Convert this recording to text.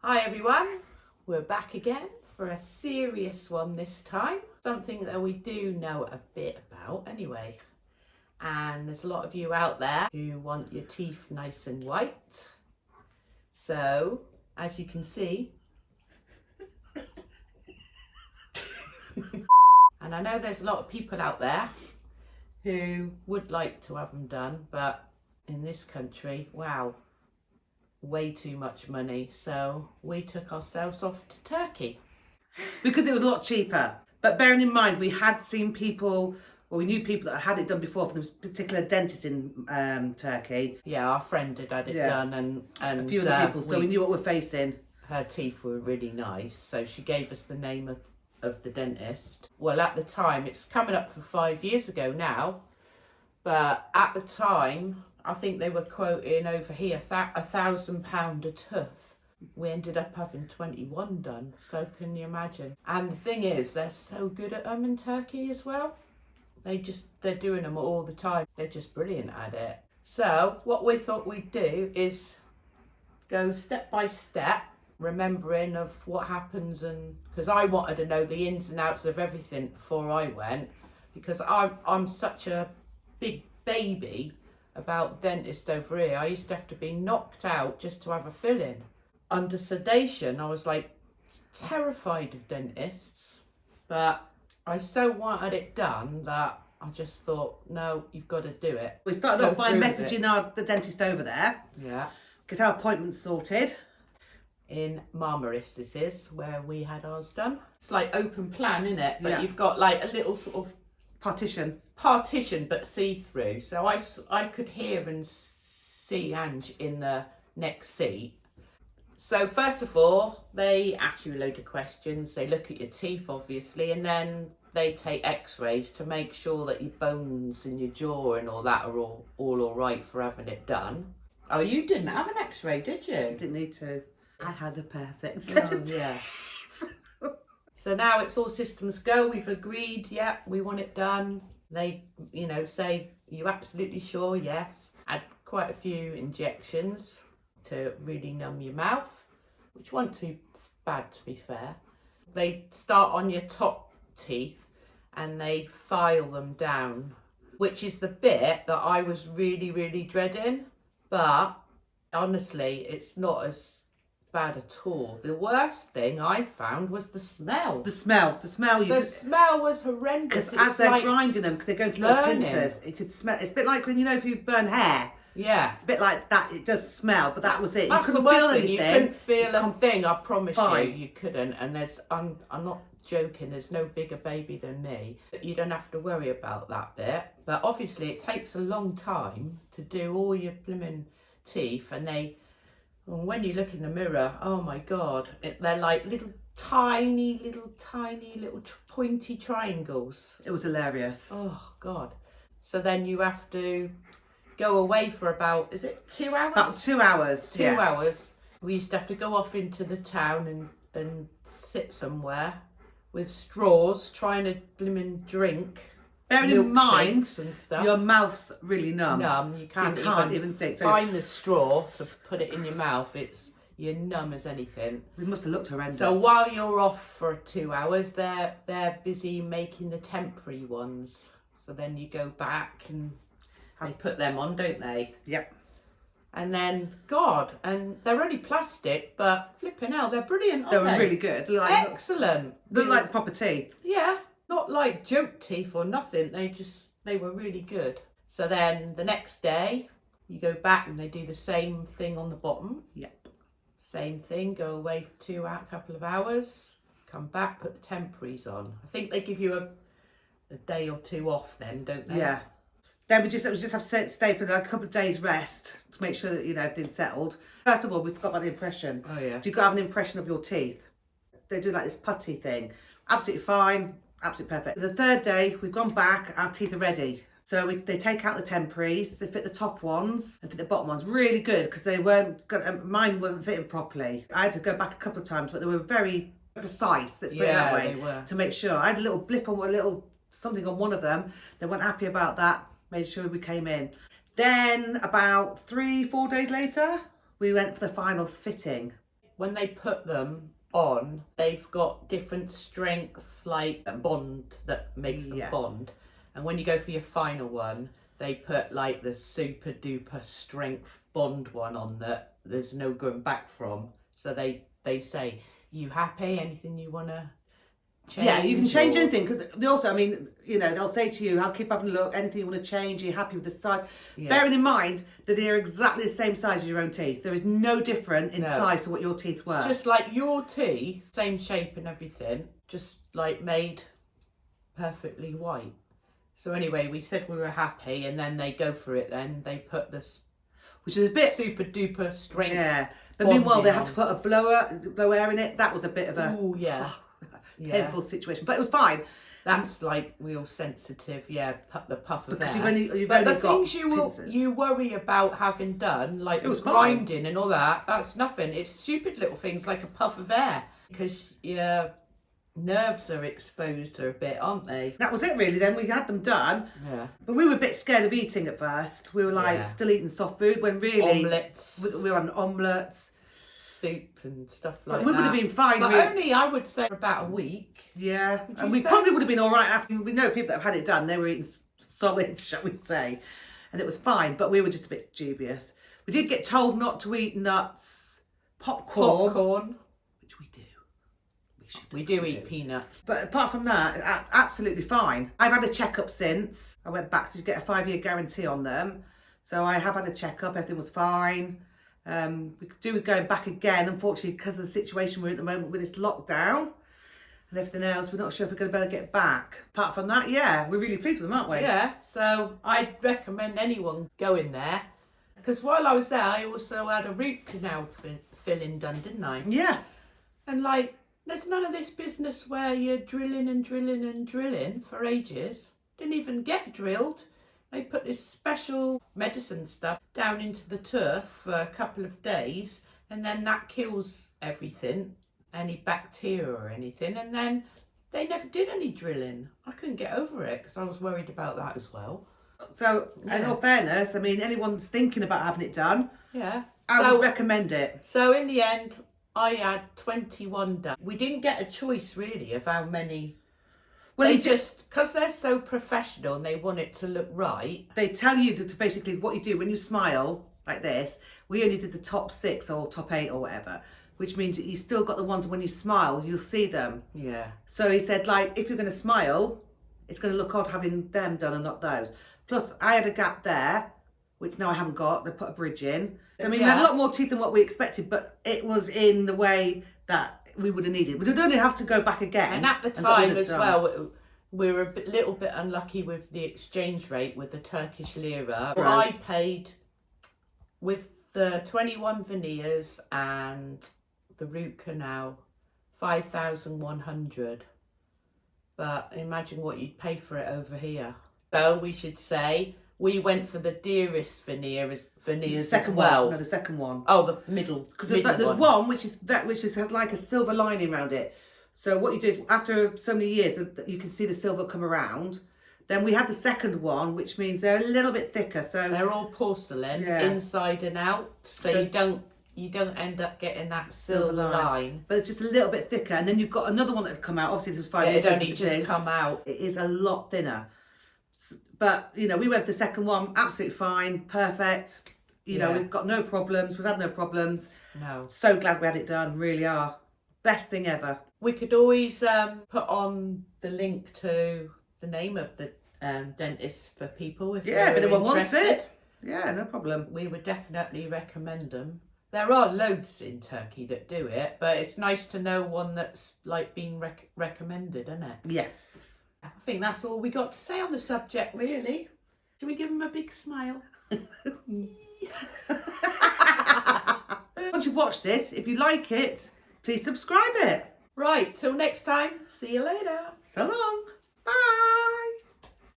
Hi everyone, we're back again for a serious one this time. Something that we do know a bit about anyway. And there's a lot of you out there who want your teeth nice and white. So, as you can see, and I know there's a lot of people out there who would like to have them done, but in this country, wow, way too much money. So we took ourselves off to Turkey. Because it was a lot cheaper. But bearing in mind, we had seen people, or we knew people that had it done before for this particular dentist in Turkey. Yeah, our friend had it done, and A few other people, so we knew what we're facing. Her teeth were really nice, so she gave us the name of the dentist. Well, at the time, it's coming up for 5 years ago now, but at the time, I think they were quoting over here £1,000 a tooth. We ended up having 21 done, so can you imagine? And the thing is, they're so good at them in Turkey as well. They're doing them all the time. They're just brilliant at it. So what we thought we'd do is go step by step, remembering of what happens, and because I wanted to know the ins and outs of everything before I went, because I'm such a big baby about dentist over here. I used to have to be knocked out just to have a fill-in. Under sedation, I was like terrified of dentists, but I so wanted it done that I just thought, no, you've got to do it. We started off by messaging the dentist over there. Yeah. Get our appointments sorted. In Marmaris, this is where we had ours done. It's like open plan, isn't it? But Yeah. you've got like a little sort of Partition, but see-through. So I could hear and see Ange in the next seat. So first of all, they ask you a load of questions. They look at your teeth, obviously, and then they take x-rays to make sure that your bones and your jaw and all that are all right for having it done. Oh, you didn't have an x-ray, did you? didn't need to. I had a perfect set of teeth. Yeah. So now it's all systems go. We've agreed, yeah, we want it done. They, say, you absolutely sure? Yes. Had quite a few injections to really numb your mouth, which weren't too bad, to be fair. They start on your top teeth and they file them down, which is the bit that I was really, really dreading. But honestly, it's not as bad at all. The worst thing I found was the smell. The smell. The smell was horrendous. Because as they're grinding them, because they're going to little burning. pincers, it could smell. It's a bit like when if you burn hair. Yeah. It's a bit like that. It does smell, but that was it. That's You couldn't the feel worst thing. anything. You couldn't feel a thing. I promise fine. you couldn't. And I'm not joking. There's no bigger baby than me. You don't have to worry about that bit. But obviously, it takes a long time to do all your blooming teeth, and when you look in the mirror, oh my God, they're like little tiny pointy triangles. It was hilarious. Oh God. So then you have to go away for about, is it 2 hours? About 2 hours. 2 hours. We used to have to go off into the town and sit somewhere with straws trying to blimmin' drink. Bearing in mind, and stuff. your mouth's really numb. You can't, even think. So find the straw to put it in your mouth. You're numb as anything. we must have looked horrendous. So while you're off for 2 hours, they're busy making the temporary ones. So then you go back and they put them on, don't they? Yep. And then, God, and they're only plastic, but flipping hell, they're brilliant, They aren't were they? really good. Excellent. Look like proper teeth. Yeah, not like joke teeth or nothing. They were really good. So then the next day, you go back and they do the same thing on the bottom. Yep. Same thing, go away for a couple of hours, come back, put the temporaries on. I think they give you a day or two off then, don't they? Yeah. Then we just have to stay for a couple of days rest to make sure that everything's settled. First of all, we forgot about the impression. Oh yeah. You've got to have an impression of your teeth. They do like this putty thing. Absolutely fine. Absolutely perfect. The third day, we've gone back. Our teeth are ready. So they take out the temporaries. They fit the top ones. They fit the bottom ones. Really good because they weren't. Mine wasn't fitting properly. I had to go back a couple of times, but they were very precise. Let's put it that way. They were. To make sure. I had a little blip on something on one of them. They weren't happy about that. Made sure we came in. Then about 3-4 days later, we went for the final fitting. when they put them on, they've got different strength, like a bond that makes them bond. And when you go for your final one, they put like the super duper strength bond one on that there's no going back from. So they say, you happy? Anything you want to change? Yeah, you can change anything, because they also, I mean, you know, they'll say to you, I'll keep having a look, anything you want to change, are you happy with the size? Bearing in mind that they're exactly the same size as your own teeth. There is no different in size to what your teeth were. It's just like your teeth, same shape and everything, just like made perfectly white. So anyway, we said we were happy, and then they go for it then. They put this, which is a bit super duper strength. Yeah, but meanwhile they had to put a blow air in it. That was a bit of a painful situation, but it was fine. That's like real sensitive, the puff of because air. you've only got things you worry about having done, like it was grinding and all that, that's nothing. It's stupid little things like a puff of air, because your nerves are exposed to a bit, aren't they? That was it really. Then we had them done, but we were a bit scared of eating at first. We were like still eating soft food when really omelettes. We were on omelettes, soup and stuff like that. But we would have been fine. But only, I would say, for about a week. Yeah, and we probably would have been all right after. We know people that have had it done. They were eating solids, shall we say, and it was fine. But we were just a bit dubious. We did get told not to eat nuts, popcorn, which we do. We do eat peanuts. But apart from that, absolutely fine. I've had a checkup since. I went back to get a 5-year guarantee on them. So I have had a checkup. Everything was fine. We could do with going back again, unfortunately, because of the situation we're in at the moment with this lockdown and everything else. We're not sure if we're going to be able to get back. Apart from that, we're really pleased with them, aren't we? Yeah, so I'd recommend anyone going there. Because while I was there, I also had a root canal filling done, didn't I? Yeah. And like, there's none of this business where you're drilling and drilling and drilling for ages. Didn't even get drilled. They put this special medicine stuff down into the turf for a couple of days, and then that kills everything, any bacteria or anything, and then they never did any drilling. I couldn't get over it because I was worried about that as well. So, in all fairness, I mean, anyone's thinking about having it done, I would recommend it. So in the end, I had 21 done. We didn't get a choice really of how many. Well, they just, because they're so professional and they want it to look right. They tell you that basically what you do when you smile like this, we only did the top 6 or top 8 or whatever, which means that you still got the ones when you smile, you'll see them. Yeah. So he said, like, if you're going to smile, it's going to look odd having them done and not those. Plus, I had a gap there, which now I haven't got. They put a bridge in. I mean, we had a lot more teeth than what we expected, but it was in the way that we would have needed. We would only have to go back again. And at the time as well, we were a little bit unlucky with the exchange rate with the Turkish lira. Right. I paid with the 21 veneers and the root canal 5,100. But imagine what you'd pay for it over here. So we should say we went for the dearest veneers as well. No, the second one. Oh, the middle. Because there's one which has like a silver lining around it. So what you do is after so many years, you can see the silver come around. Then we had the second one, which means they're a little bit thicker. So they're all porcelain, inside and out. So you don't end up getting that silver line. But it's just a little bit thicker. And then you've got another one that had come out. Obviously, this was 5 years. It only just come out. It is a lot thinner. But, you know, we went for the second one. Absolutely fine. Perfect. You know, we've got no problems. We've had no problems. No. So glad we had it done. Really are. Best thing ever. We could always put on the link to the name of the dentist for people if anyone wants interested. it. Yeah, no problem. We would definitely recommend them. There are loads in Turkey that do it, but it's nice to know one that's like being recommended, isn't it? Yes. I think that's all we got to say on the subject, really. Should we give them a big smile? Once you've watched this, if you like it, please subscribe it. Right, till next time. See you later. So long.